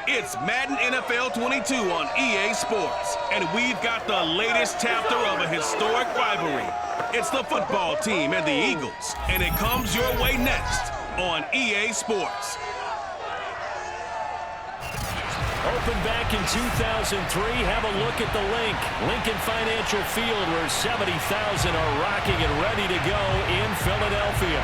It's Madden NFL 22 on EA Sports, and we've got the latest chapter of a historic rivalry. It's the football team and the Eagles, and it comes your way next on EA Sports. Opened back in 2003, have a look at the Lincoln Financial Field, where 70,000 are rocking and ready to go in Philadelphia.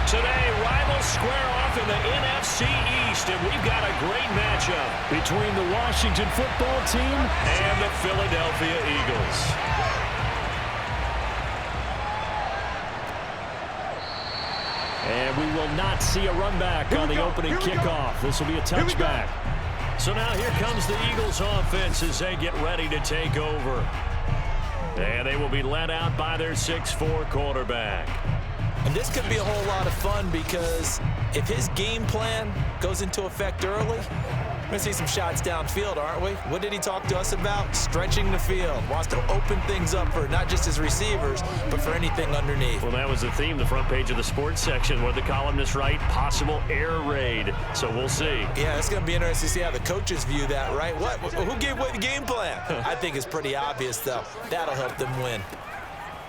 Today, rivals square off in the NFC East, and we've got a great matchup between the Washington football team and the Philadelphia Eagles. And we will not see a run back on the opening kickoff. This will be a touchback. So now here comes the Eagles offense as they get ready to take over. And they will be led out by their 6'4" quarterback. And this could be a whole lot of fun because if his game plan goes into effect early, we're going to see some shots downfield, aren't we? What did he talk to us about? Stretching the field. Wants to open things up for not just his receivers, but for anything underneath. Well, that was the theme, the front page of the sports section. What did the columnists write? Possible air raid. So we'll see. Yeah, it's going to be interesting to see how the coaches view that, right? Who gave away the game plan? I think it's pretty obvious, though. That'll help them win.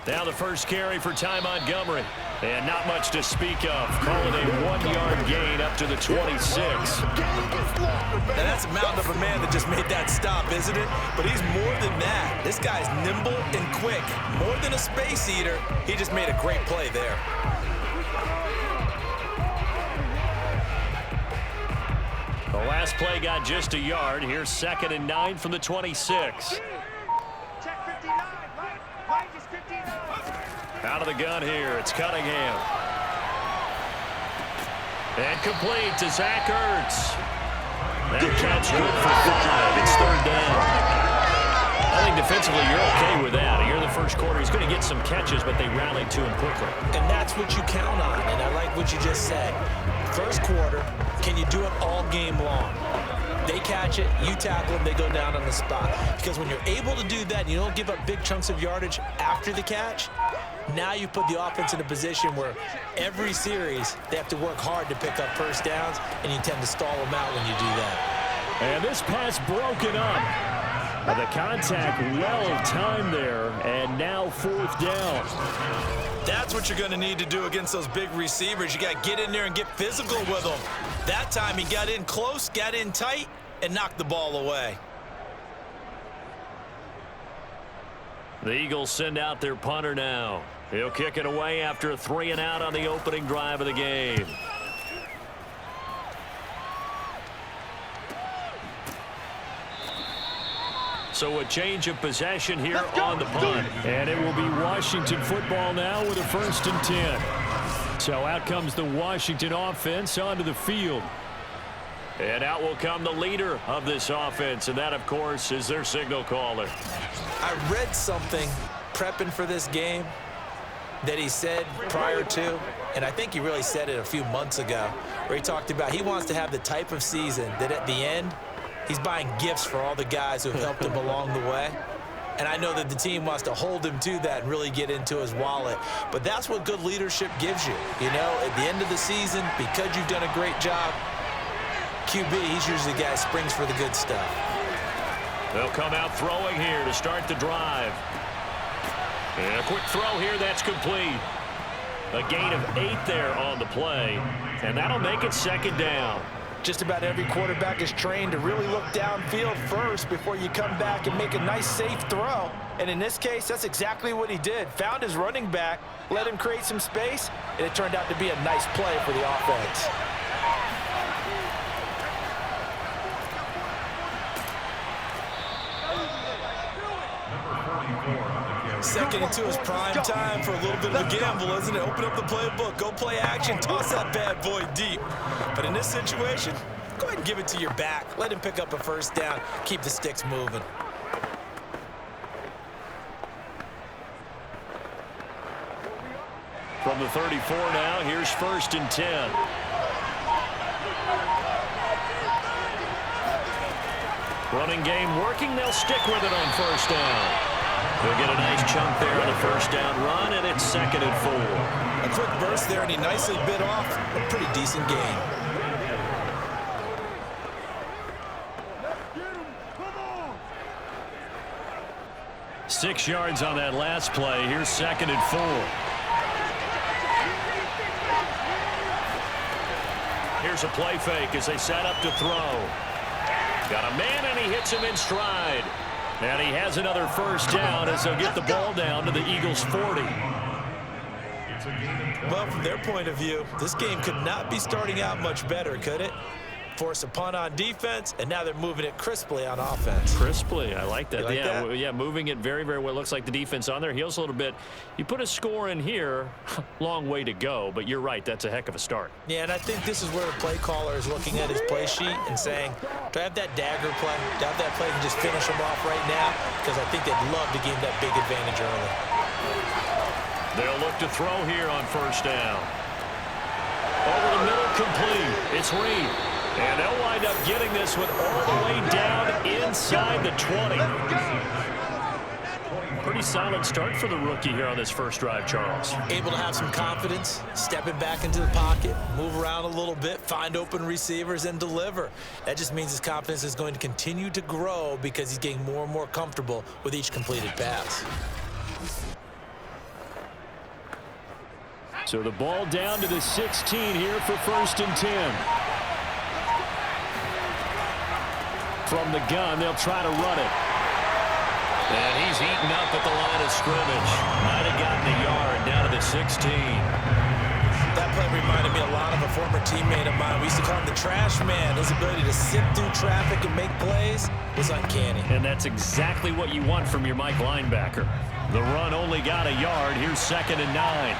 Now the first carry for Ty Montgomery. And not much to speak of. Calling a 1-yard gain up to the 26. Now that's a mountain of a man that just made that stop, isn't it? But he's more than that. This guy's nimble and quick. More than a space eater, he just made a great play there. The last play got just a yard. Here's 2nd and 9 from the 26. Out of the gun here, it's Cunningham. And complete to Zach Ertz. That catch good for 5. It's 3rd down. I think defensively you're okay with that. Here in the first quarter, he's going to get some catches, but they rallied to him quickly. And that's what you count on, and I like what you just said. First quarter, can you do it all game long? They catch it, you tackle them, they go down on the spot. Because when you're able to do that and you don't give up big chunks of yardage after the catch, now you put the offense in a position where every series they have to work hard to pick up first downs, and you tend to stall them out when you do that. And this pass broken up. The contact well timed there, and now 4th down. That's what you're going to need to do against those big receivers. You got to get in there and get physical with them. That time he got in close, got in tight, and knocked the ball away. The Eagles send out their punter now. He'll kick it away after a 3-and-out on the opening drive of the game. So a change of possession here on the punt. And it will be Washington football now with a 1st and 10. So out comes the Washington offense onto the field. And out will come the leader of this offense, and that, of course, is their signal caller. I read something prepping for this game that he said prior to, and I think he really said it a few months ago, where he talked about he wants to have the type of season that at the end, he's buying gifts for all the guys who have helped him along the way. And I know that the team wants to hold him to that and really get into his wallet. But that's what good leadership gives you. You know, at the end of the season, because you've done a great job, QB, he's usually the guy that springs for the good stuff. They'll come out throwing here to start the drive. And a quick throw here, that's complete. A gain of 8 there on the play, and that'll make it 2nd down. Just about every quarterback is trained to really look downfield first before you come back and make a nice, safe throw. And in this case, that's exactly what he did. Found his running back, let him create some space, and it turned out to be a nice play for the offense. Second and 2 is prime time for a little bit of a gamble, isn't it? Open up the playbook, go play action, toss that bad boy deep. But in this situation, go ahead and give it to your back. Let him pick up a 1st down, keep the sticks moving. From the 34 now, here's 1st and 10. Running game working, they'll stick with it on 1st down. They'll get a nice chunk there on the 1st down run, and it's 2nd and 4. A quick burst there, and he nicely bit off a pretty decent gain. 6 yards on that last play. Here's 2nd and 4. Here's a play fake as they set up to throw. Got a man, and he hits him in stride. And he has another first down as they'll get the ball down to the Eagles' 40. Well, from their point of view, this game could not be starting out much better, could it? Force a punt on defense, and now they're moving it crisply on offense. Crisply, I like that. Like that? Yeah, moving it very, very well. Looks like the defense on their heels a little bit. You put a score in here, long way to go, but you're right, that's a heck of a start. Yeah, and I think this is where the play caller is looking at his play sheet and saying, do I have that dagger play? Do I have that play and just finish them off right now? Because I think they'd love to gain that big advantage early. They'll look to throw here on first down. Over the middle, complete. It's Reed. And they'll wind up getting this one all the way down inside the 20. Pretty solid start for the rookie here on this first drive, Charles. Able to have some confidence, stepping back into the pocket, move around a little bit, find open receivers, and deliver. That just means his confidence is going to continue to grow because he's getting more and more comfortable with each completed pass. So the ball down to the 16 here for 1st and 10. From the gun, they'll try to run it. And he's eaten up at the line of scrimmage. Might have gotten a yard down to the 16. That play reminded me a lot of a former teammate of mine. We used to call him the trash man. His ability to sift through traffic and make plays was uncanny. And that's exactly what you want from your Mike linebacker. The run only got a yard. Here's 2nd and 9.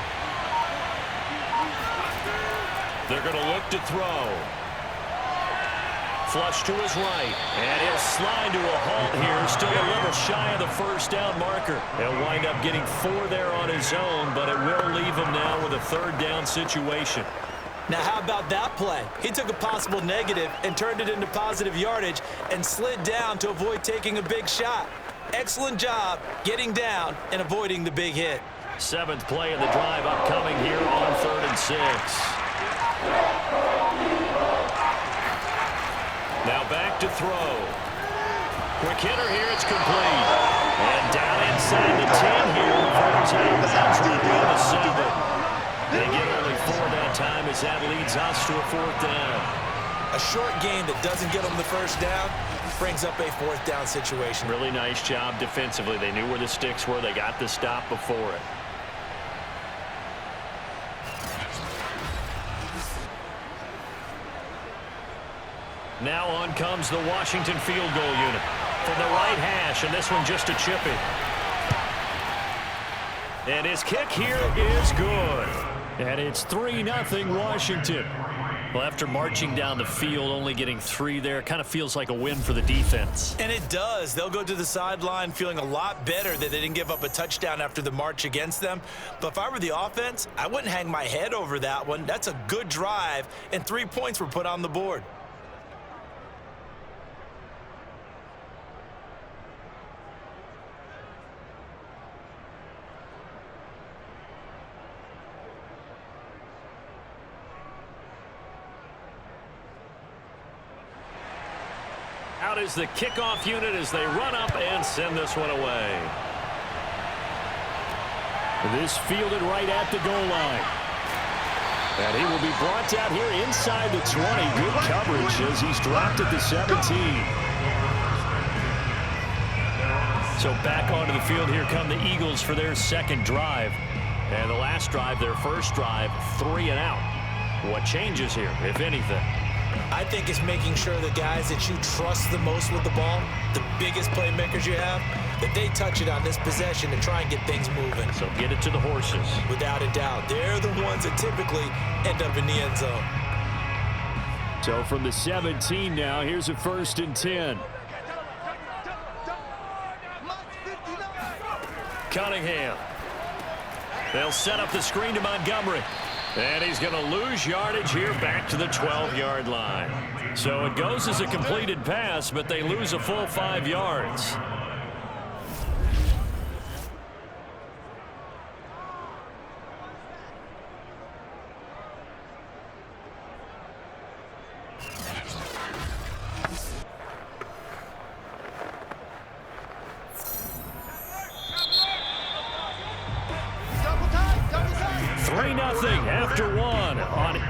They're going to look to throw. Flush to his right, and he'll slide to a halt here. Still a little shy of the first down marker. He'll wind up getting 4 there on his own, but it will leave him now with a 3rd down situation. Now, how about that play? He took a possible negative and turned it into positive yardage and slid down to avoid taking a big shot. Excellent job getting down and avoiding the big hit. 7th play of the drive upcoming here on 3rd and 6. Now back to throw. Quick hitter here, it's complete. And down inside the 10 here before it's out of bounds right on the 7. They get only 4 that time as that leads us to a 4th down. A short gain that doesn't get them the first down brings up a 4th down situation. Really nice job defensively. They knew where the sticks were. They got the stop before it. Now on comes the Washington field goal unit from the right hash, and this one just a chippy. And his kick here is good. And it's 3-0 Washington. Well, after marching down the field, only getting 3 there, kind of feels like a win for the defense. And it does. They'll go to the sideline feeling a lot better that they didn't give up a touchdown after the march against them. But if I were the offense, I wouldn't hang my head over that one. That's a good drive, and 3 points were put on the board. Out is the kickoff unit as they run up and send this one away. This fielded right at the goal line. And he will be brought down here inside the 20. Good coverage as he's dropped at the 17. So back onto the field, here come the Eagles for their 2nd drive. And the last drive, their first drive, 3 and out. What changes here, if anything? I think it's making sure the guys that you trust the most with the ball, the biggest playmakers you have, that they touch it on this possession and try and get things moving. So get it to the horses. Without a doubt. They're the ones that typically end up in the end zone. So from the 17 now, here's a 1st and 10. Cunningham. They'll set up the screen to Montgomery. And he's going to lose yardage here back to the 12-yard line. So it goes as a completed pass, but they lose a full 5 yards.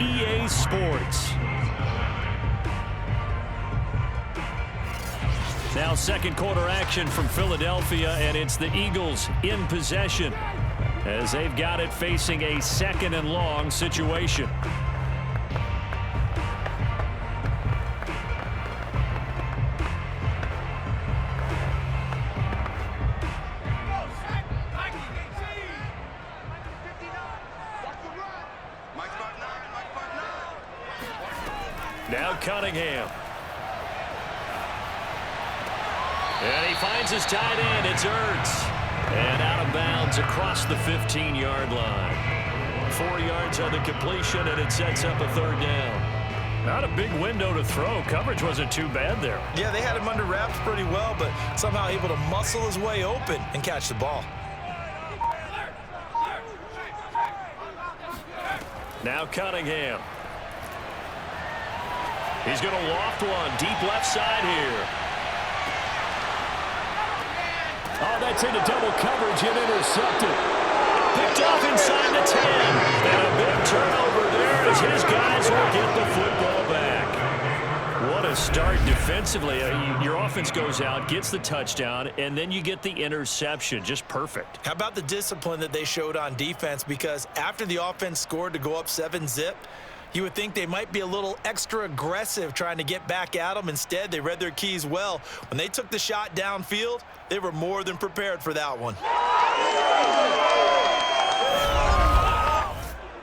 EA Sports. Now second quarter action from Philadelphia, and it's the Eagles in possession as they've got it facing a second and long situation. Now Cunningham. And he finds his tight end. It's Ertz. And out of bounds across the 15-yard line. 4 yards on the completion, and it sets up a third down. Not a big window to throw. Coverage wasn't too bad there. Yeah, they had him under wraps pretty well, but somehow able to muscle his way open and catch the ball. Now Cunningham. He's going to loft one deep left side here. Oh, that's into double coverage and intercepted. Picked off inside the 10. And a big turnover there as his guys will get the football back. What a start defensively. Your offense goes out, gets the touchdown, and then you get the interception. Just perfect. How about the discipline that they showed on defense? Because after the offense scored to go up 7-zip, you would think they might be a little extra aggressive trying to get back at them. Instead, they read their keys well. When they took the shot downfield, they were more than prepared for that one.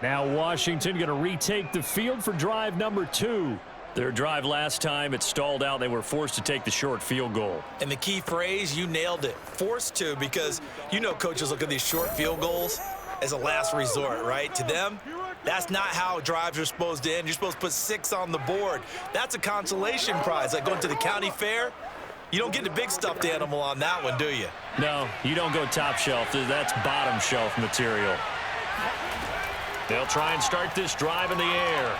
Now Washington going to retake the field for drive number 2. Their drive last time, it stalled out. They were forced to take the short field goal. And the key phrase, you nailed it, forced to, because you know coaches look at these short field goals as a last resort, right? To them, that's not how drives are supposed to end. You're supposed to put 6 on the board. That's a consolation prize. Like going to the county fair, you don't get the big stuffed animal on that one, do you? No, you don't go top shelf. That's bottom shelf material. They'll try and start this drive in the air.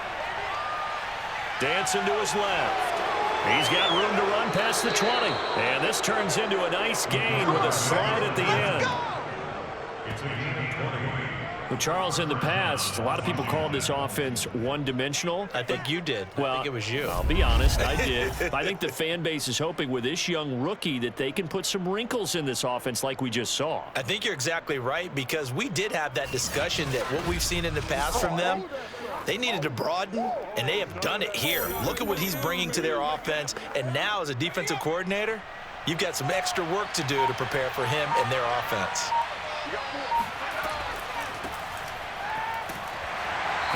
Dancing to his left. He's got room to run past the 20. And this turns into a nice gain with a slide at the end. Well, Charles, in the past, a lot of people called this offense one-dimensional. I think you did. Well, I think it was you. I'll be honest, I did. I think the fan base is hoping with this young rookie that they can put some wrinkles in this offense like we just saw. I think you're exactly right, because we did have that discussion that what we've seen in the past from them, they needed to broaden, and they have done it here. Look at what he's bringing to their offense, and now as a defensive coordinator, you've got some extra work to do to prepare for him and their offense.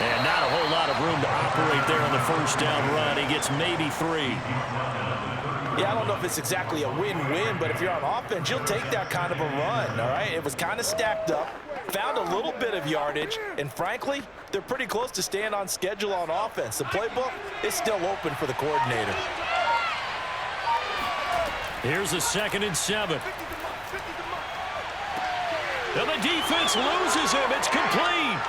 And not a whole lot of room to operate there on the first down run. He gets maybe 3. Yeah, I don't know if it's exactly a win-win, but if you're on offense, you'll take that kind of a run, all right? It was kind of stacked up, found a little bit of yardage, and frankly, they're pretty close to staying on schedule on offense. The playbook is still open for the coordinator. Here's a 2nd and 7. And the defense loses him. It's complete.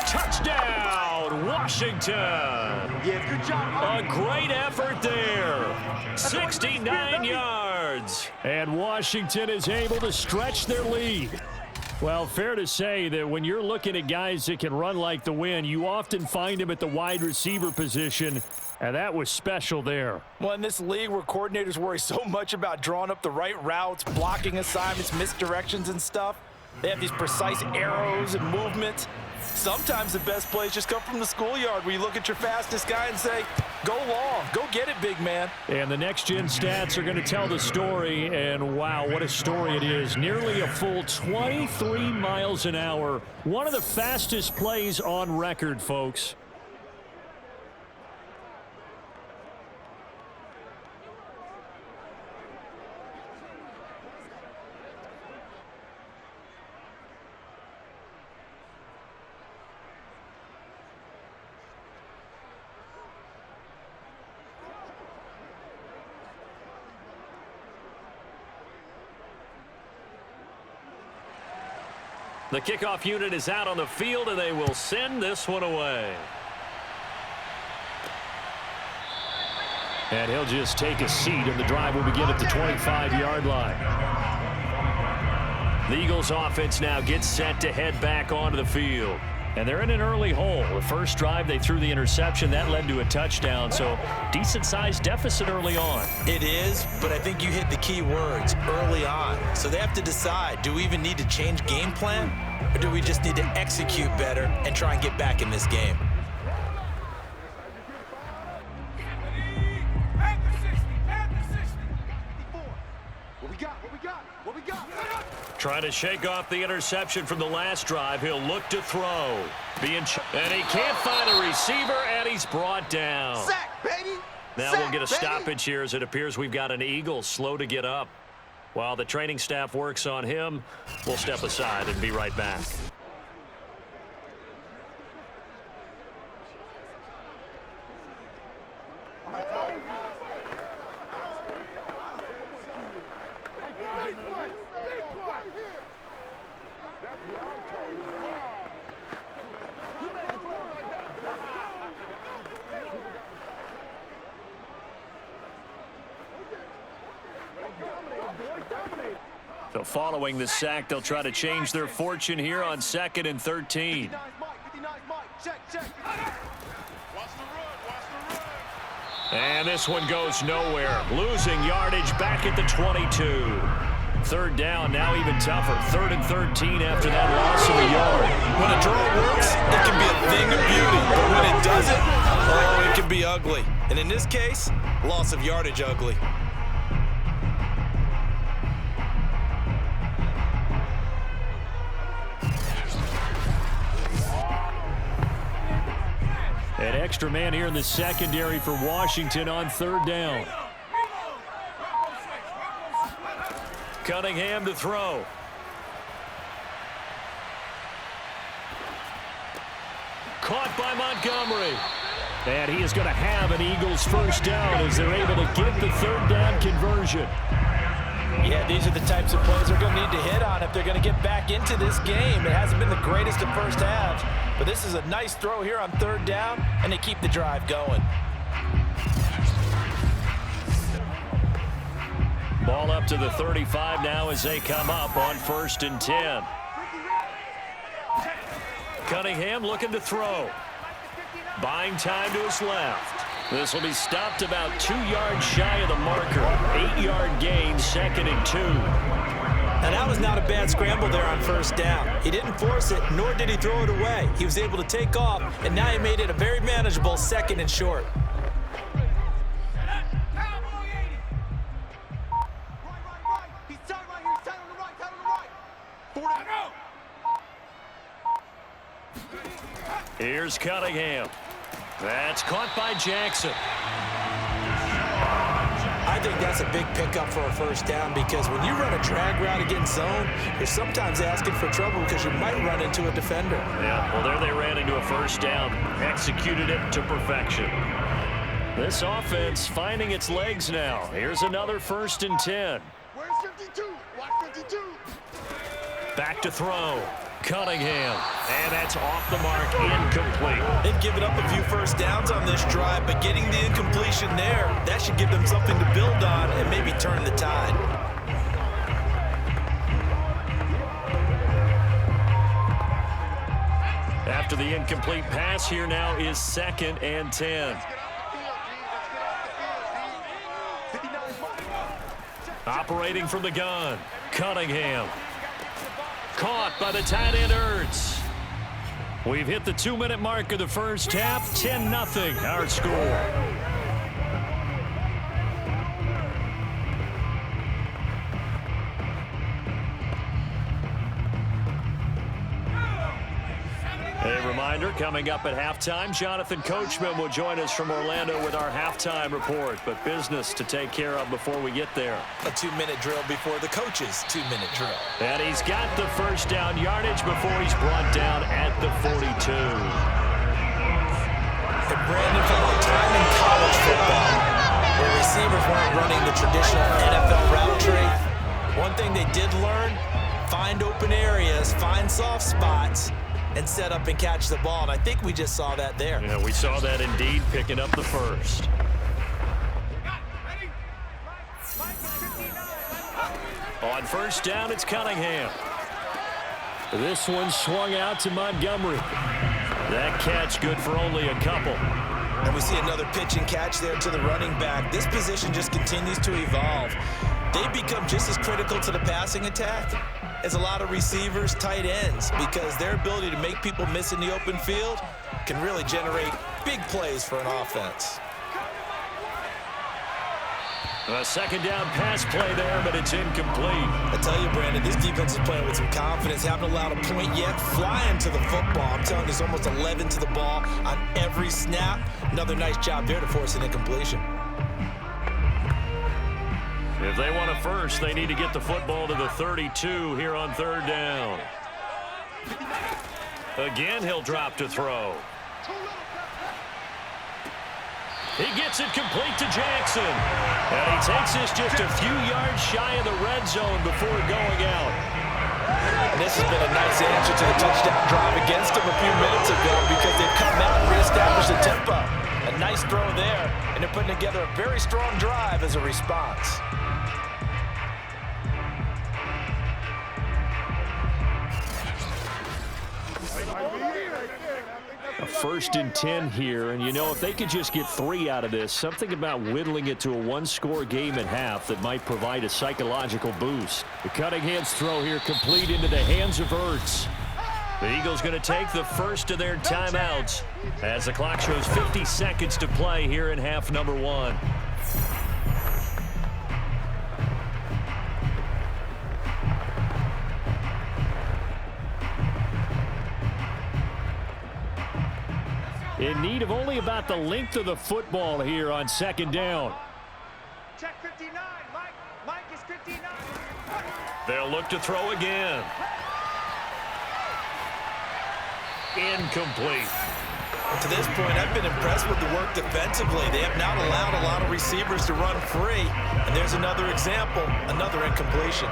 Touchdown, Washington. Yeah, good job. A great effort there. 69 yards. And Washington is able to stretch their lead. Well, fair to say that when you're looking at guys that can run like the wind, you often find them at the wide receiver position, and that was special there. Well, in this league where coordinators worry so much about drawing up the right routes, blocking assignments, misdirections and stuff, they have these precise arrows and movements. Sometimes the best plays just come from the schoolyard, where you look at your fastest guy and say, go long, go get it, big man. And the next-gen stats are going to tell the story, and wow, what a story it is. Nearly a full 23 miles an hour. One of the fastest plays on record, folks. The kickoff unit is out on the field, and they will send this one away. And he'll just take a seat, and the drive will begin at the 25-yard line. The Eagles offense now gets set to head back onto the field. And they're in an early hole. The first drive, they threw the interception. That led to a touchdown, so decent-sized deficit early on. It is, but I think you hit the key words, early on. So they have to decide, do we even need to change game plan, or do we just need to execute better and try and get back in this game? Trying to shake off the interception from the last drive. He'll look to throw. And he can't find a receiver, and he's brought down. Sack, baby! Now Sack, we'll get a baby! stoppage here as it appears we've got an Eagle slow to get up. While the training staff works on him, we'll step aside and be right back. So following the sack, they'll try to change their fortune here on 2nd and 13. And this one goes nowhere. Losing yardage back at the 22. Third down, now even tougher. 3rd and 13 after that loss of a yard. When a draw works, it can be a thing of beauty. But when it doesn't, oh, it can be ugly. And in this case, loss of yardage ugly. An extra man here in the secondary for Washington on 3rd down. Cunningham to throw. Caught by Montgomery. And he is going to have an Eagles first down as they're able to get the 3rd down conversion. Yeah, these are the types of plays they're going to need to hit on if they're going to get back into this game. It hasn't been the greatest of first halves, but this is a nice throw here on 3rd down, and they keep the drive going. Ball up to the 35 now as they come up on 1st and 10. Cunningham looking to throw. Buying time to his left. This will be stopped about 2 yards shy of the marker. 8-yard gain, 2nd and 2. Now that was not a bad scramble there on 1st down. He didn't force it, nor did he throw it away. He was able to take off, and now he made it a very manageable 2nd and short. Here's Cunningham. That's caught by Jackson. I think that's a big pickup for a 1st down because when you run a drag route against zone, you're sometimes asking for trouble because you might run into a defender. Yeah, well, there they ran into a 1st down. Executed it to perfection. This offense finding its legs now. Here's another 1st and 10. Where's 52? Watch 52. Back to throw. Cunningham. And that's off the mark, incomplete. They've given up a few 1st downs on this drive, but getting the incompletion there, that should give them something to build on and maybe turn the tide. After the incomplete pass, here now is 2nd and 10. Operating from the gun, Cunningham. Caught by the tight end, Ertz. We've hit the 2-minute mark of the first half. 10-0, our score. A reminder, coming up at halftime, Jonathan Coachman will join us from Orlando with our halftime report, but business to take care of before we get there. A 2-minute drill before the coach's 2-minute drill. And he's got the first down yardage before he's brought down at the 42. And Brandon, from our time in college football, where receivers weren't running the traditional NFL route tree, one thing they did learn, find open areas, find soft spots, and set up and catch the ball. And I think we just saw that there. Yeah, we saw that indeed, picking up the first. On first down, it's Cunningham. This one swung out to Montgomery. That catch good for only a couple. And we see another pitch and catch there to the running back. This position just continues to evolve. They become just as critical to the passing attack as a lot of receivers, tight ends, because their ability to make people miss in the open field can really generate big plays for an offense. A second down pass play there, but it's incomplete. I tell you, Brandon, this defense is playing with some confidence. Haven't allowed a point yet. Flying to the football. I'm telling you, there's almost 11 to the ball on every snap. Another nice job there to force an incompletion. If they want a first, they need to get the football to the 32 here on third down. Again, he'll drop to throw. He gets it complete to Jackson. And he takes this just a few yards shy of the red zone before going out. And this has been a nice answer to the touchdown drive against him a few minutes ago because they've come out and reestablished the tempo. A nice throw there, and they're putting together a very strong drive as a response. A 1st and 10 here, and you know, if they could just get 3 out of this, something about whittling it to a one-score game at half that might provide a psychological boost. The Cunningham's throw here complete into the hands of Ertz. The Eagles going to take the first of their timeouts as the clock shows 50 seconds to play here in half number 1. In need of only about the length of the football here on second down. Check 59. Mike is 59. They'll look to throw again. Incomplete. To this point, I've been impressed with the work defensively. They have not allowed a lot of receivers to run free. And there's another example, another incompletion.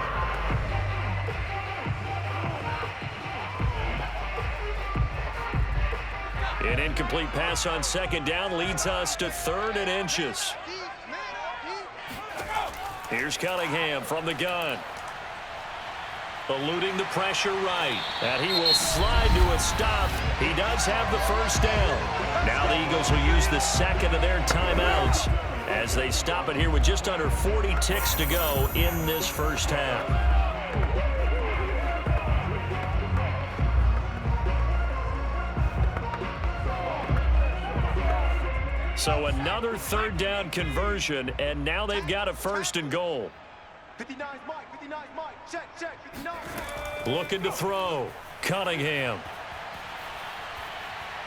An incomplete pass on second down leads us to 3rd and inches. Here's Cunningham from the gun. Eluding the pressure right. And he will slide to a stop. He does have the first down. Now the Eagles will use the second of their timeouts as they stop it here with just under 40 ticks to go in this first half. So another 3rd down conversion, and now they've got a 1st and goal. 59 Mike. Check, 59. Looking to throw. Cunningham.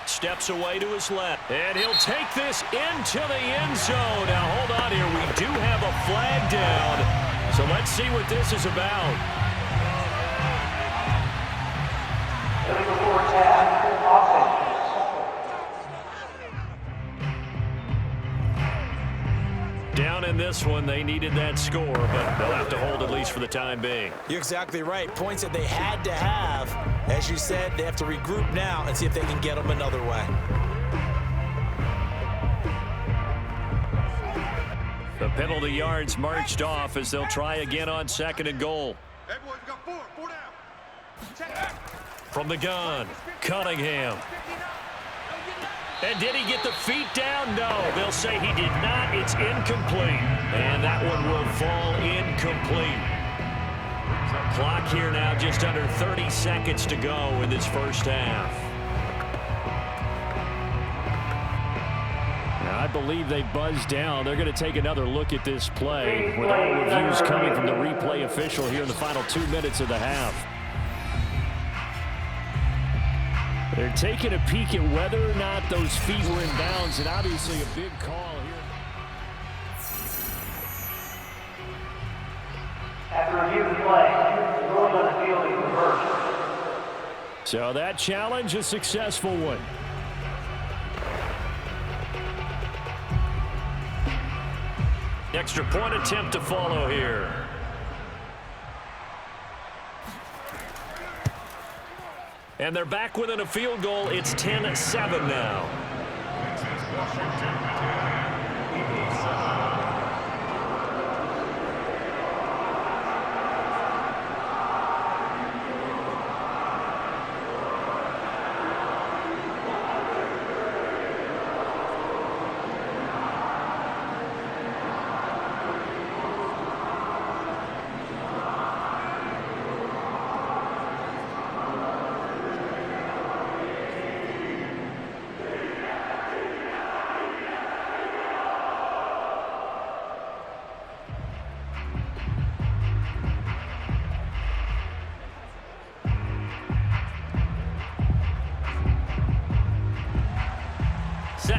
Steps away to his left, and he'll take this into the end zone. Now, hold on here. We do have a flag down, so let's see what this is about. Down in this one, they needed that score, but they'll have to hold at least for the time being. You're exactly right. Points that they had to have. As you said, they have to regroup now and see if they can get them another way. The penalty yards marched off as they'll try again on 2nd and goal. Hey, boys, we got 4 down. Check. From the gun, Cunningham. And did he get the feet down? No. They'll say he did not. It's incomplete. And that one will fall incomplete. Clock here now just under 30 seconds to go in this first half. Now, I believe they buzzed down. They're going to take another look at this play with all reviews coming from the replay official here in the final 2 minutes of the half. They're taking a peek at whether or not those feet were in bounds, and obviously a big call here. After review of the play, the ruling on the field is reversed. So that challenge, a successful one. Extra point attempt to follow here. And they're back within a field goal. It's 10-7 now.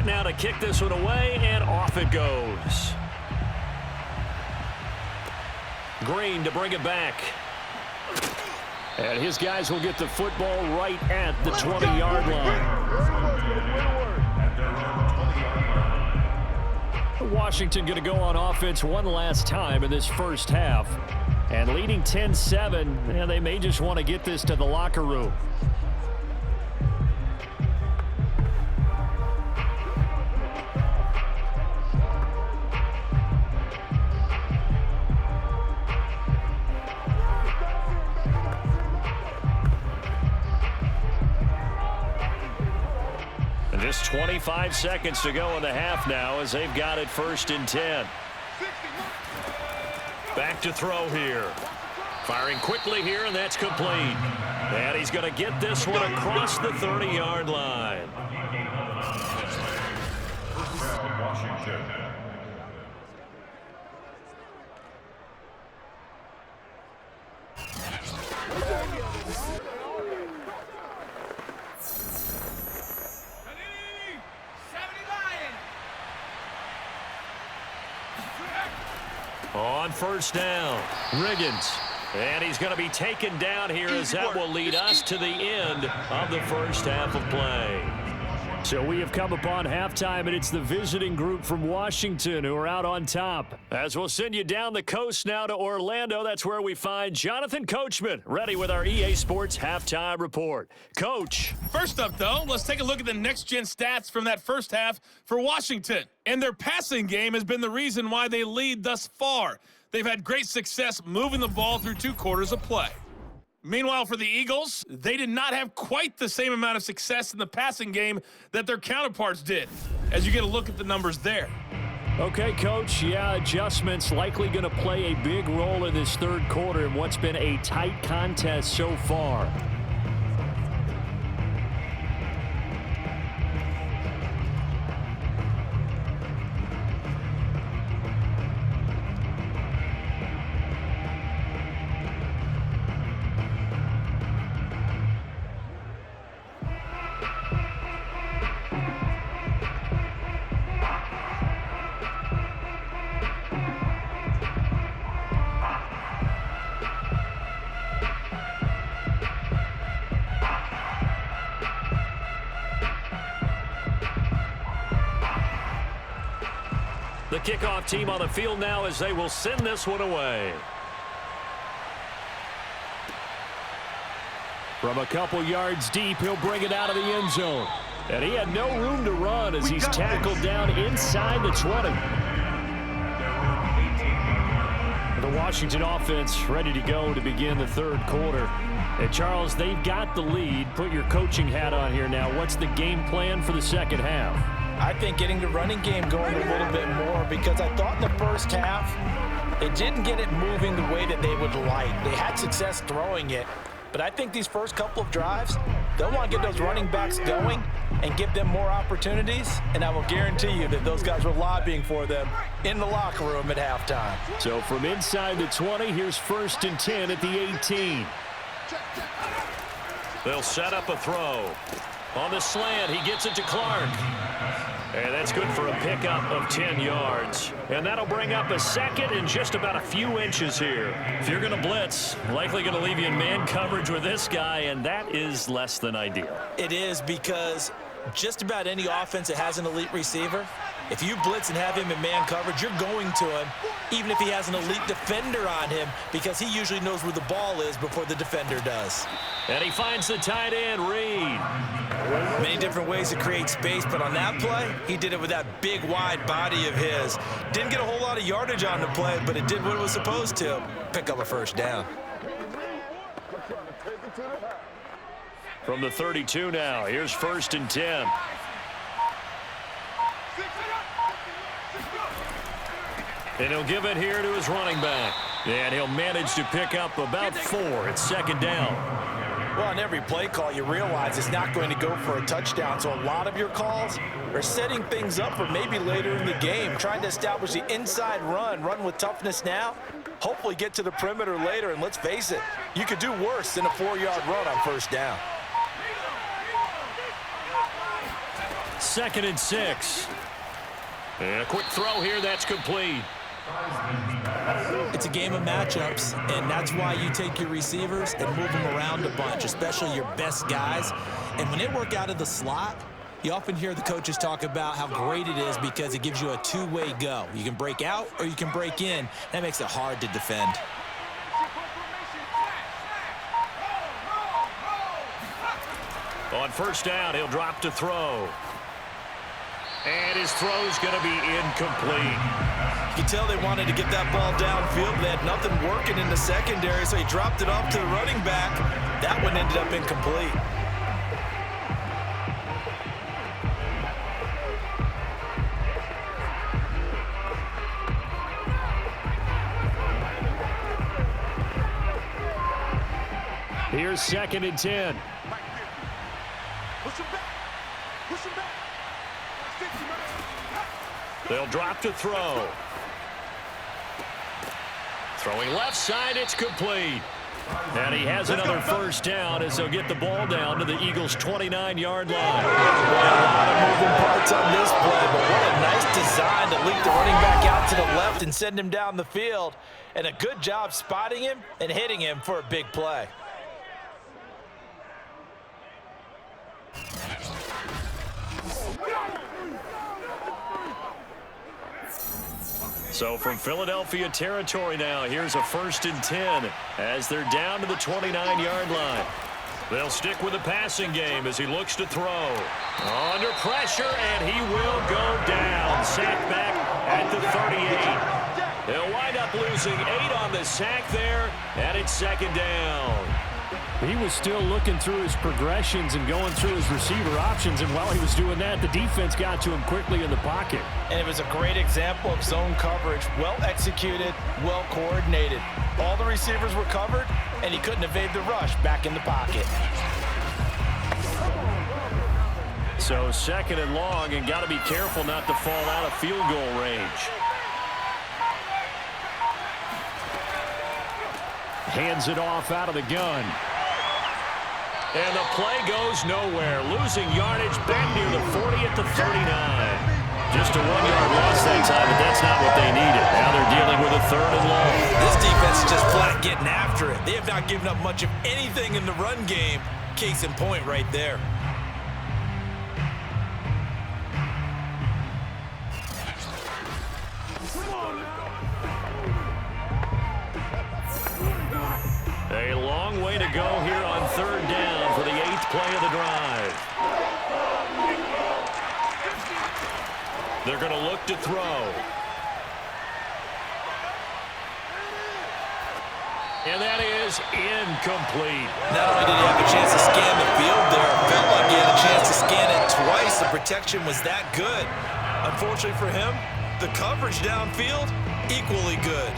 now to kick this one away, and off it goes. Green to bring it back. And his guys will get the football right at the 20-yard line. Washington going to go on offense one last time in this first half. And leading 10-7, and they may just want to get this to the locker room. Just 25 seconds to go in the half now as they've got it 1st and 10. Back to throw here. Firing quickly here, and that's complete. And he's going to get this one across the 30-yard line. Washington. On 1st down, Riggins. And he's going to be taken down here as that will lead us to the end of the first half of play. So we have come upon halftime, and it's the visiting group from Washington who are out on top. As we'll send you down the coast now to Orlando, that's where we find Jonathan Coachman, ready with our EA Sports halftime report. Coach. First up, though, let's take a look at the next-gen stats from that first half for Washington. And their passing game has been the reason why they lead thus far. They've had great success moving the ball through 2 quarters of play. Meanwhile, for the Eagles, they did not have quite the same amount of success in the passing game that their counterparts did, as you get a look at the numbers there. Okay, Coach, yeah, adjustments likely going to play a big role in this 3rd quarter in what's been a tight contest so far. The kickoff team on the field now as they will send this one away. From a couple yards deep, he'll bring it out of the end zone. And he had no room to run as he's tackled down inside the 20. The Washington offense ready to go to begin the 3rd quarter. And Charles, they've got the lead. Put your coaching hat on here now. What's the game plan for the 2nd half? I think getting the running game going a little bit more, because I thought in the first half they didn't get it moving the way that they would like. They had success throwing it, but I think these first couple of drives, they'll want to get those running backs going and give them more opportunities, and I will guarantee you that those guys were lobbying for them in the locker room at halftime. So from inside the 20, here's 1st and 10 at the 18. They'll set up a throw. On the slant, he gets it to Clark. And that's good for a pickup of 10 yards. And that'll bring up a 2nd and just about a few inches here. If you're going to blitz, likely going to leave you in man coverage with this guy, and that is less than ideal. It is, because just about any offense that has an elite receiver, if you blitz and have him in man coverage, you're going to him, even if he has an elite defender on him, because he usually knows where the ball is before the defender does. And he finds the tight end, Reed. Many different ways to create space, but on that play, he did it with that big, wide body of his. Didn't get a whole lot of yardage on the play, but it did what it was supposed to. Pick up a 1st down. From the 32 now, here's 1st and 10. And he'll give it here to his running back. And he'll manage to pick up about 4 at 2nd down. Well, on every play call, you realize it's not going to go for a touchdown, so a lot of your calls are setting things up for maybe later in the game, trying to establish the inside run with toughness now, hopefully get to the perimeter later, and let's face it, you could do worse than a 4-yard run on 1st down. 2nd and 6. And a quick throw here, that's complete. It's a game of matchups, and that's why you take your receivers and move them around a bunch, especially your best guys. And when they work out of the slot, you often hear the coaches talk about how great it is because it gives you a two-way go. You can break out or you can break in. That makes it hard to defend. On 1st down, he'll drop to throw. And his throw's going to be incomplete. You can tell they wanted to get that ball downfield. They had nothing working in the secondary, so he dropped it off to the running back. That one ended up incomplete. Here's 2nd and 10. Push him back. Push him back. They'll drop to throw. Throwing left side, it's complete. And he has another 1st down as they'll get the ball down to the Eagles' 29-yard line. A lot of moving parts on this play, but what a nice design to leak the running back out to the left and send him down the field. And a good job spotting him and hitting him for a big play. So from Philadelphia territory now, here's a 1st and 10 as they're down to the 29-yard line. They'll stick with the passing game as he looks to throw. Under pressure, and he will go down. Sacked back at the 38. They'll wind up losing 8 on the sack there, and it's 2nd down. He was still looking through his progressions and going through his receiver options, and while he was doing that, the defense got to him quickly in the pocket. And it was a great example of zone coverage, well executed, well coordinated. All the receivers were covered, and he couldn't evade the rush back in the pocket. So 2nd and long, and got to be careful not to fall out of field goal range. Hands it off out of the gun. And the play goes nowhere. Losing yardage back near the 40 at the 39. Just a 1-yard loss that time, but that's not what they needed. Now they're dealing with a 3rd and long. This defense is just flat getting after it. They have not given up much of anything in the run game. Case in point right there. A long way to go here on 3rd down for the 8th play of the drive. They're going to look to throw. And that is incomplete. Not only did he have a chance to scan the field there, it felt like he had a chance to scan it twice. The protection was that good. Unfortunately for him, the coverage downfield, equally good.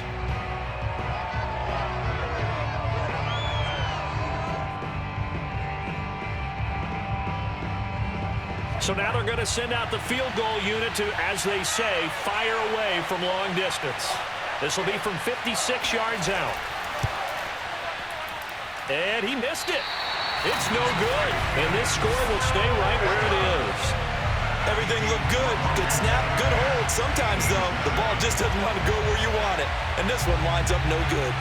So now they're going to send out the field goal unit to, as they say, fire away from long distance. This will be from 56 yards out. And he missed it. It's no good. And this score will stay right where it is. Everything looked good. Good snap, good hold. Sometimes, though, the ball just doesn't want to go where you want it. And this one winds up no good.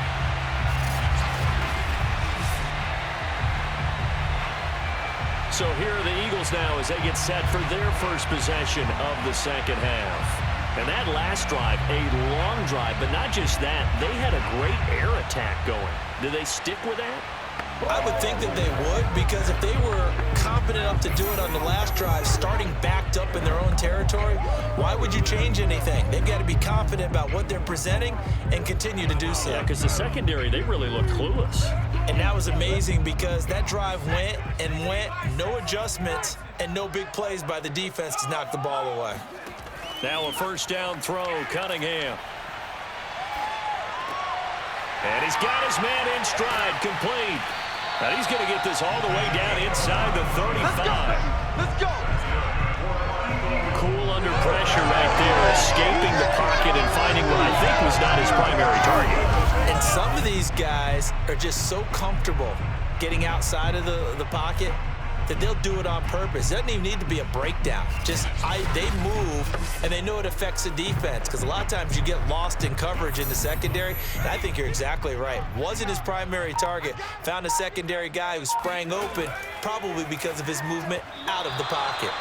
So here are the Eagles now as they get set for their first possession of the 2nd half. And that last drive, a long drive, but not just that. They had a great air attack going. Do they stick with that? I would think that they would, because if they were confident enough to do it on the last drive, starting backed up in their own territory, why would you change anything? They've got to be confident about what they're presenting and continue to do so. Yeah, because the secondary, they really looked clueless. And that was amazing because that drive went and went, no adjustments and no big plays by the defense to knock the ball away. Now a 1st down throw, Cunningham. And he's got his man in stride, complete. Now he's going to get this all the way down inside the 35. Let's go. Cool under pressure right there, escaping the pocket and finding what I think was not his primary target. And some of these guys are just so comfortable getting outside of the pocket that they'll do it on purpose. It doesn't even need to be a breakdown. Just they move, and they know it affects the defense, because a lot of times you get lost in coverage in the secondary, and I think you're exactly right. Wasn't his primary target. Found a secondary guy who sprang open, probably because of his movement out of the pocket.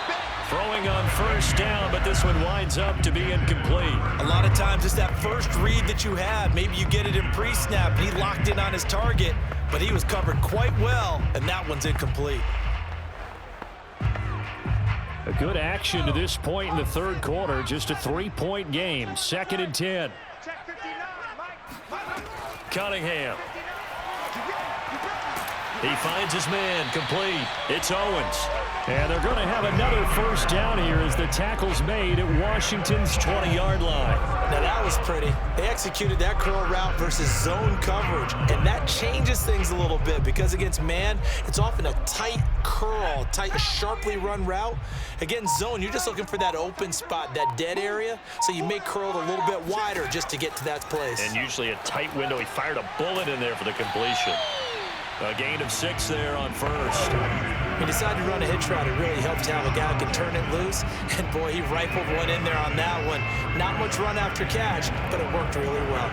Throwing on first down, but this one winds up to be incomplete. A lot of times it's that first read that you have. Maybe you get it in pre-snap, and he locked in on his target, but he was covered quite well, and that one's incomplete. A good action to this point in the third quarter. Just a 3-point game. 2nd and 10. Check 59, Mike. Cunningham. He finds his man, complete. It's Owens. And they're going to have another first down here as the tackle's made at Washington's 20-yard line. Now that was pretty. They executed that curl route versus zone coverage, and that changes things a little bit because against man, it's often a tight curl, tight, sharply run route. Against zone, you're just looking for that open spot, that dead area, so you may curl it a little bit wider just to get to that place. And usually a tight window. He fired a bullet in there for the completion. A gain of 6 there on first. He decided to run a hitch route. It really helped to have a guy who can turn it loose. And, boy, he rifled one in there on that one. Not much run after catch, but it worked really well.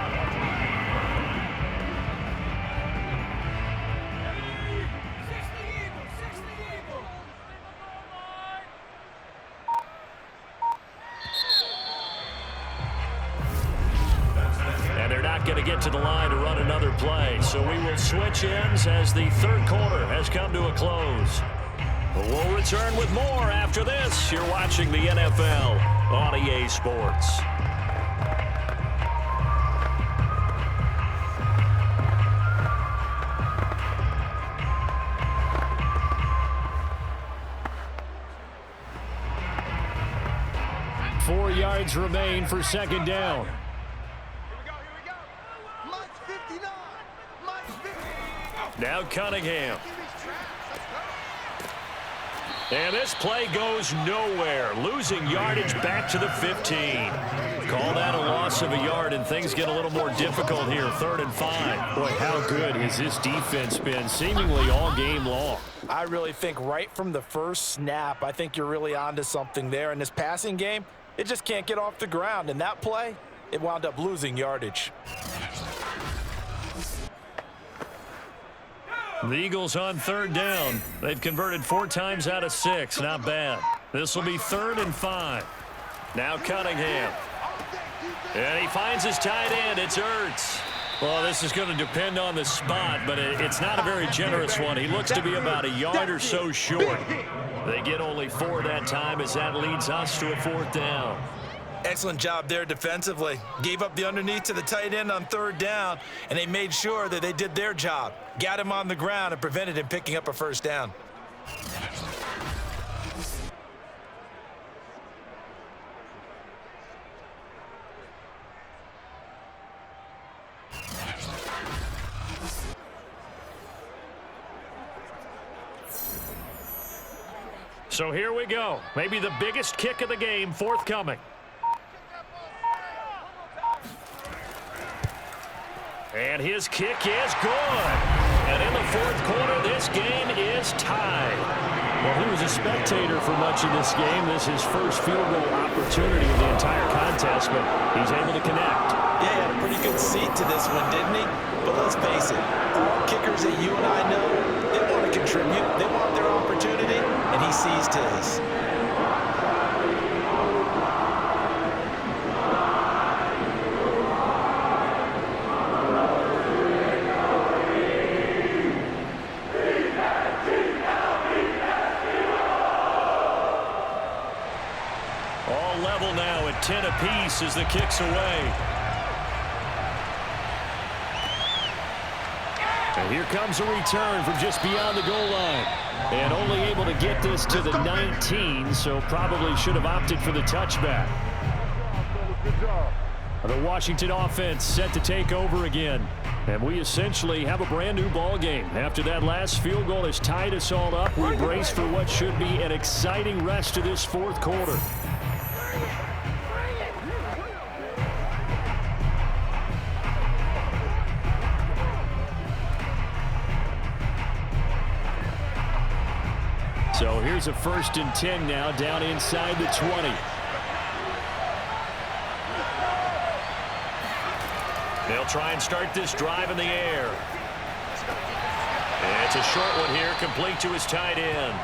And they're not going to get to the line to run another play. So we will switch ends as the third quarter has come to a close. We'll return with more after this. You're watching the NFL on EA Sports. Four yards remain for second down. Here we go. Mike 59. Mike 59. Now Cunningham. And this play goes nowhere. Losing yardage back to the 15. Call that a loss of a yard, and things get a little more difficult here. 3rd and 5. Boy, how good has this defense been seemingly all game long? I really think right from the first snap, I think you're really onto something there. In this passing game, it just can't get off the ground. And that play, it wound up losing yardage. The Eagles on 3rd down. They've converted 4 times out of 6. Not bad. This will be 3rd and 5. Now Cunningham. And he finds his tight end. It's Ertz. Well, this is going to depend on the spot, but it's not a very generous one. He looks to be about a yard or so short. They get only 4 that time as that leads us to a 4th down. Excellent job there defensively. Gave up the underneath to the tight end on 3rd down, and they made sure that they did their job. Got him on the ground and prevented him picking up a first down. So here we go. Maybe the biggest kick of the game forthcoming. And his kick is good. And in the 4th quarter, this game is tied. Well, he was a spectator for much of this game. This is his first field goal opportunity of the entire contest, but he's able to connect. Yeah, he had a pretty good seat to this one, didn't he? But let's face it, all kickers that you and I know, they want to contribute. They want their opportunity, and he seized his. All level now at 10 apiece as the kick's away. And here comes a return from just beyond the goal line. And only able to get this to the 19, so probably should have opted for the touchback. The Washington offense set to take over again. And we essentially have a brand new ball game. After that last field goal has tied us all up, we brace for what should be an exciting rest of this 4th quarter. Here's a 1st and 10 now, down inside the 20. They'll try and start this drive in the air. It's a short one here, complete to his tight end.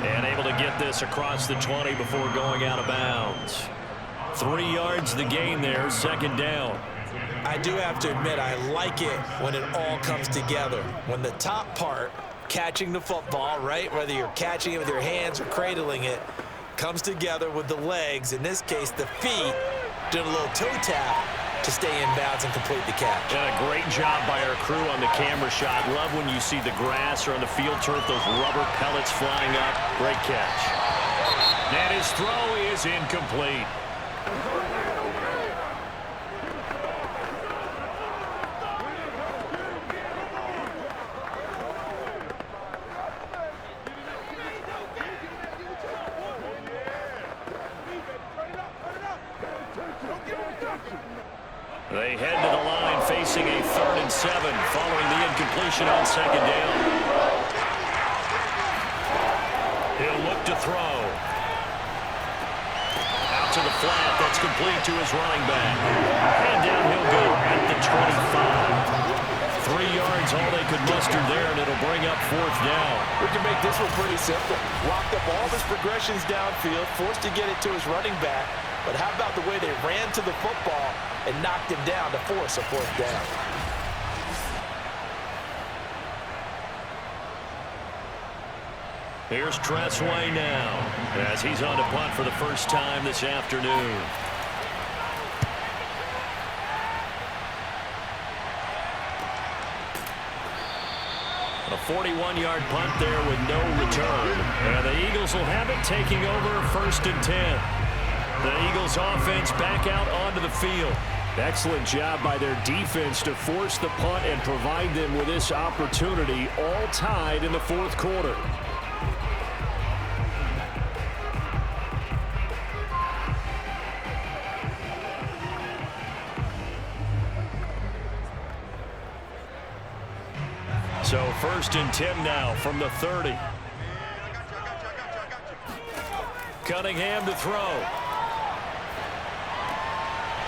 And able to get this across the 20 before going out of bounds. 3 yards the gain there, 2nd down. I do have to admit, I like it when it all comes together. When the top part, catching the football, right, whether you're catching it with your hands or cradling it, comes together with the legs, in this case the feet, doing a little toe tap to stay in bounds and complete the catch. And a great job by our crew on the camera shot. Love when you see the grass or on the field turf, those rubber pellets flying up. Great catch. And his throw is incomplete. They head to the line facing a 3rd and 7 following the incompletion on 2nd down. He'll look to throw. Out to the flat. That's complete to his running back. And down he'll go at the 25. 3 yards, all they could muster there, and it'll bring up 4th down. We can make this one pretty simple. Locked up all his progressions downfield, forced to get it to his running back. But how about the way they ran to the football and knocked him down to force a 4th down? Here's Tressway now as he's on to punt for the first time this afternoon. A 41-yard punt there with no return. And the Eagles will have it, taking over 1st and 10. The Eagles offense back out onto the field. Excellent job by their defense to force the punt and provide them with this opportunity, all tied in the 4th quarter. So 1st and 10 now from the 30. Cunningham to throw.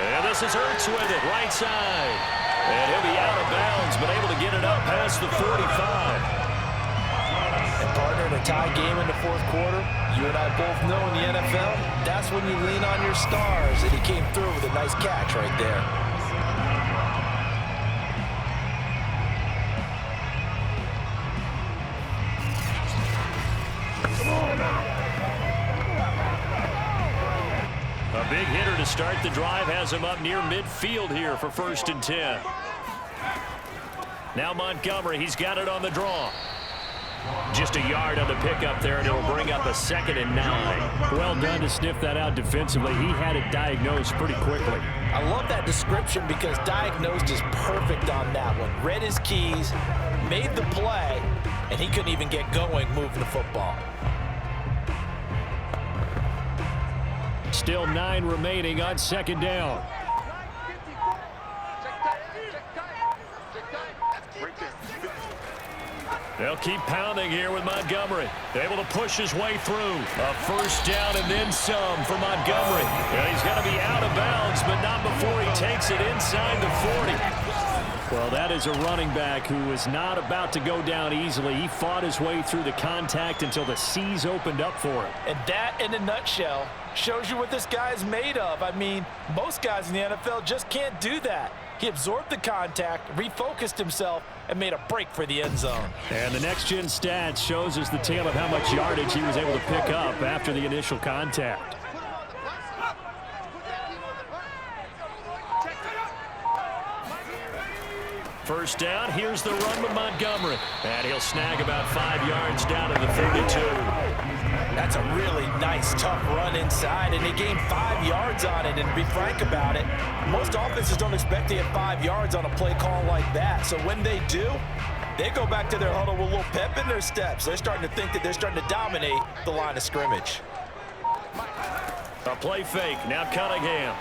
And this is Ertz with it, right side. And he'll be out of bounds, but able to get it up past the 45. And partner, in a tie game in the 4th quarter, you and I both know in the NFL, that's when you lean on your stars. And he came through with a nice catch right there. A big hitter to start the drive has him up near midfield here for 1st and 10. Now Montgomery, he's got it on the draw. Just a yard on the pickup there, and it'll bring up a 2nd and 9. Well done to sniff that out defensively. He had it diagnosed pretty quickly. I love that description because diagnosed is perfect on that one. Read his keys, made the play, and he couldn't even get going moving the football. Still 9 remaining on 2nd down. They'll keep pounding here with Montgomery. Able to push his way through. A 1st down and then some for Montgomery. And he's going to be out of bounds, but not before he takes it inside the 40. Well, that is a running back who is not about to go down easily. He fought his way through the contact until the seas opened up for him. And that, in a nutshell, shows you what this guy is made of. I mean, most guys in the NFL just can't do that. He absorbed the contact, refocused himself, and made a break for the end zone. And the next-gen stats shows us the tale of how much yardage he was able to pick up after the initial contact. First down, here's the run with Montgomery. And he'll snag about 5 yards down to the 32. That's a really nice, tough run inside, and they gained 5 yards on it. And to be frank about it, most offenses don't expect to get 5 yards on a play call like that. So when they do, they go back to their huddle with a little pep in their steps. They're starting to think that they're starting to dominate the line of scrimmage. A play fake, now Cunningham.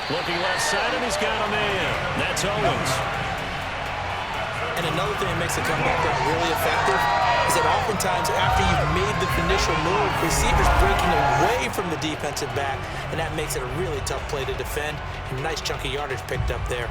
Looking left side, and he's got him in. That's Owens. And another thing that makes the comeback really effective is that oftentimes after you've made the initial move, receivers breaking away from the defensive back, and that makes it a really tough play to defend. And a nice chunk of yardage picked up there.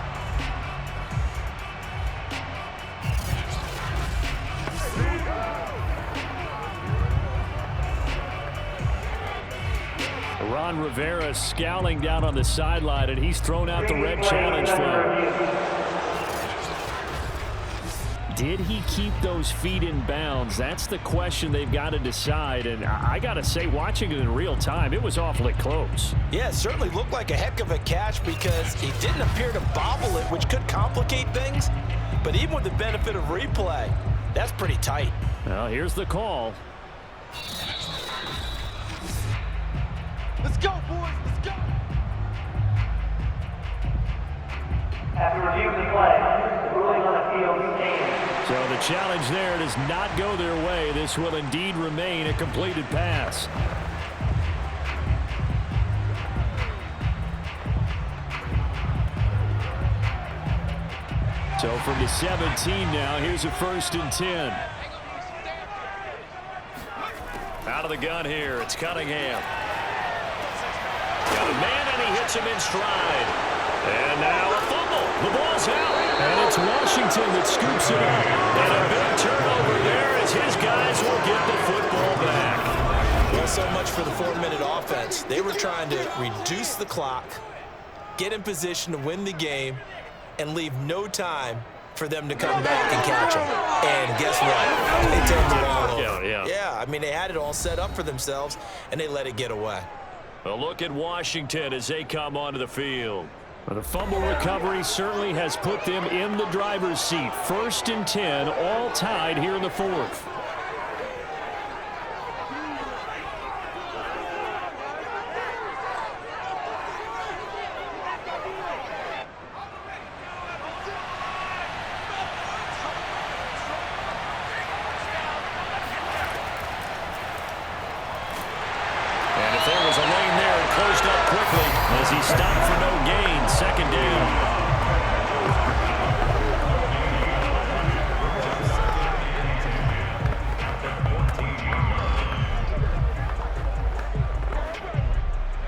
Ron Rivera scowling down on the sideline, and he's thrown out the red challenge flag. Did he keep those feet in bounds? That's the question they've got to decide. And I got to say, watching it in real time, it was awfully close. Yeah, it certainly looked like a heck of a catch because he didn't appear to bobble it, which could complicate things. But even with the benefit of replay, that's pretty tight. Well, here's the call. Let's go, boys. Let's go. After reviewing the play, the ruling on the field stands. So the challenge there does not go their way. This will indeed remain a completed pass. So from the 17 now, here's a 1st and 10. Out of the gun here, it's Cunningham. Got a man, and he hits him in stride. And now a fumble. The ball's out. And it's Washington that scoops it up. And a big turnover there as his guys will get the football back. Well, so much for the 4-minute offense. They were trying to reduce the clock, get in position to win the game, and leave no time for them to come back and catch them. And guess what? They turned the ball over. Yeah, I mean, they had it all set up for themselves, and they let it get away. A look at Washington as they come onto the field. Well, the fumble recovery certainly has put them in the driver's seat. 1st and 10, all tied here in the 4th. And if there was a lane there, it closed up quickly as he stopped for no gain. 2nd down.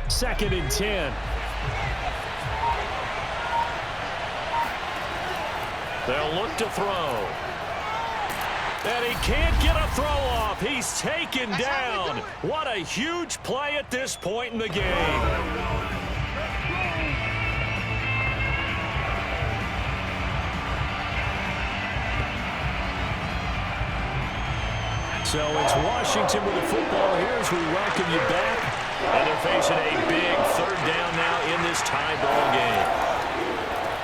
Second and 10. They'll look to throw. And he can't get a throw off. He's taken down. What a huge play at this point in the game. So it's Washington with the football here as we welcome you back. And they're facing a big 3rd down now in this tie ball game.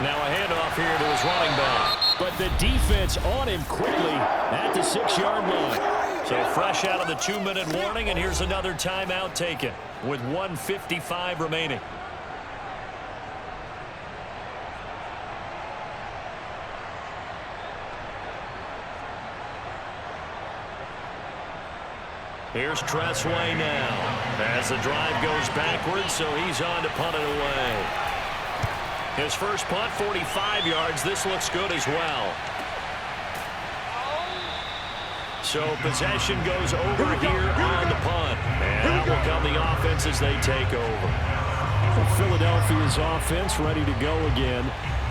Now a handoff here to his running back. But the defense on him quickly at the 6-yard line. So fresh out of the 2-minute warning, and here's another timeout taken with 1:55 remaining. Here's Tressway now as the drive goes backwards, so he's on to punt it away. His first punt, 45 yards. This looks good as well. So possession goes over here on the punt. And out will come the offense as they take over. Philadelphia's offense ready to go again.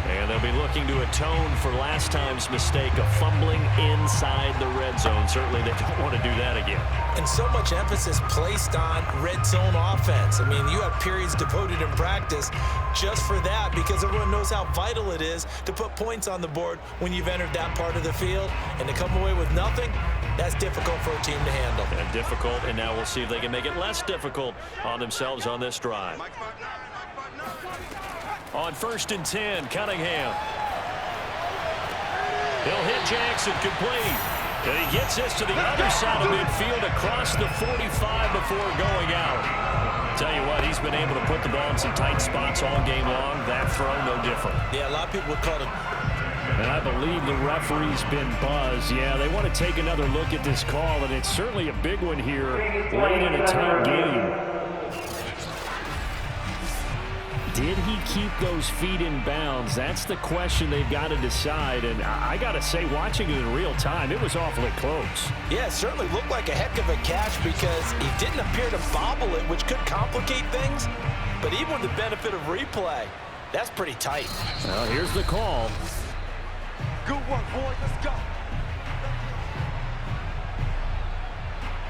And they'll be looking to atone for last time's mistake of fumbling inside the red zone. Certainly they don't want to do that again. And so much emphasis placed on red zone offense. I mean, you have periods devoted in practice just for that because everyone knows how vital it is to put points on the board when you've entered that part of the field. And to come away with nothing, that's difficult for a team to handle. And difficult, and now we'll see if they can make it less difficult on themselves on this drive. On 1st and 10, Cunningham. He'll hit Jackson complete. And he gets this to the other side of midfield across the 45 before going out. Tell you what, he's been able to put the ball in some tight spots all game long. That throw, no different. Yeah, a lot of people would call it. And I believe the referee's been buzzed. Yeah, they want to take another look at this call, and it's certainly a big one here late in a tight game. Did he keep those feet in bounds? That's the question they've got to decide. And I got to say, watching it in real time, it was awfully close. Yeah, it certainly looked like a heck of a catch because he didn't appear to bobble it, which could complicate things. But even with the benefit of replay, that's pretty tight. Well, here's the call. Good work, boys. Let's go.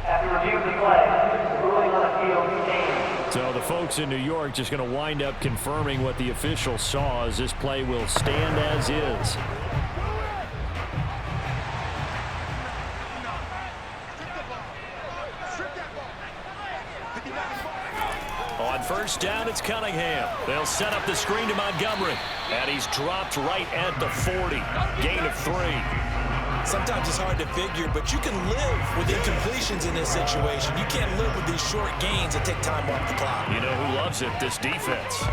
After review of the play, ruling on the field stands. So the folks in New York just going to wind up confirming what the official saw, as this play will stand as is. On first down, it's Cunningham. They'll set up the screen to Montgomery. And he's dropped right at the 40. Gain of 3. Sometimes it's hard to figure, but you can live with incompletions in this situation. You can't live with these short gains that take time off the clock. You know who loves it? This defense.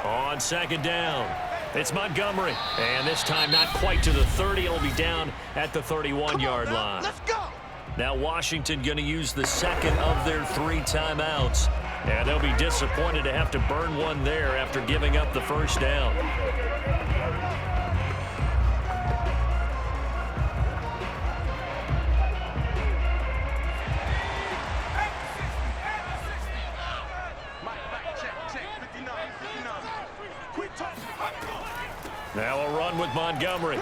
On second down, it's Montgomery. And this time not quite to the 30. It'll be down at the 31-yard line. Let's go. Now Washington going to use the second of their 3 timeouts. And they'll be disappointed to have to burn one there after giving up the first down. Now a run with Montgomery.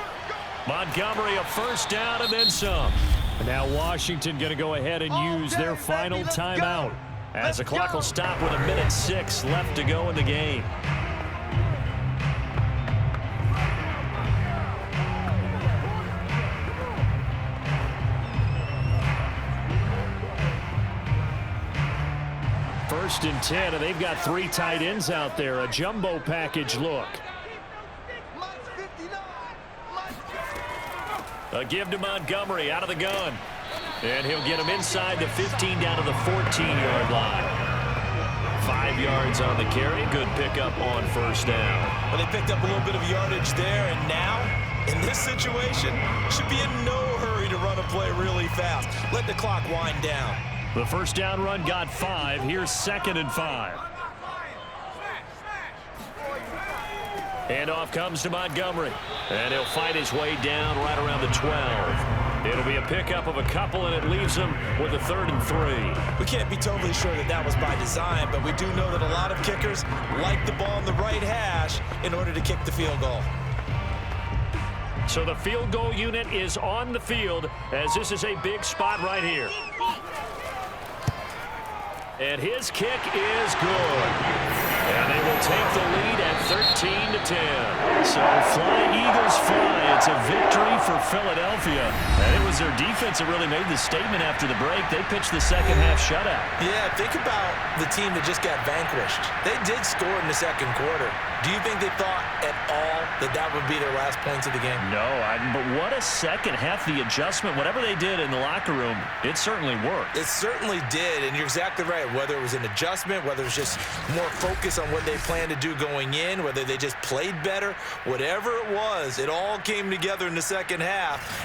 Montgomery, a first down and then some. And now Washington going to go ahead and use their final timeout, as the clock will stop with 1:06 left to go in the game. First and 10, and they've got 3 tight ends out there. A jumbo package look. A give to Montgomery out of the gun. And he'll get him inside the 15 down to the 14-yard line. 5 yards on the carry. Good pickup on first down. Well, they picked up a little bit of yardage there, and now, in this situation, should be in no hurry to run a play really fast. Let the clock wind down. The first down run got 5. Here's 2nd and 5. Handoff comes to Montgomery. And he'll fight his way down right around the 12. It'll be a pickup of a couple, and it leaves him with a 3rd and 3. We can't be totally sure that that was by design, but we do know that a lot of kickers like the ball in the right hash in order to kick the field goal. So the field goal unit is on the field, as this is a big spot right here. And his kick is good. And they will take the lead at 13-10. So fly, Eagles, fly. It's a victory for Philadelphia. And it was their defense that really made the statement after the break. They pitched the second half shutout. Yeah, think about the team that just got vanquished. They did score in the second quarter. Do you think they thought at all that that would be their last points of the game? No, but what a second half. The adjustment, whatever they did in the locker room, it certainly worked. It certainly did, and you're exactly right. Whether it was an adjustment, whether it was just more focus on what they planned to do going in, whether they just played better, whatever it was, it all came together in the second half,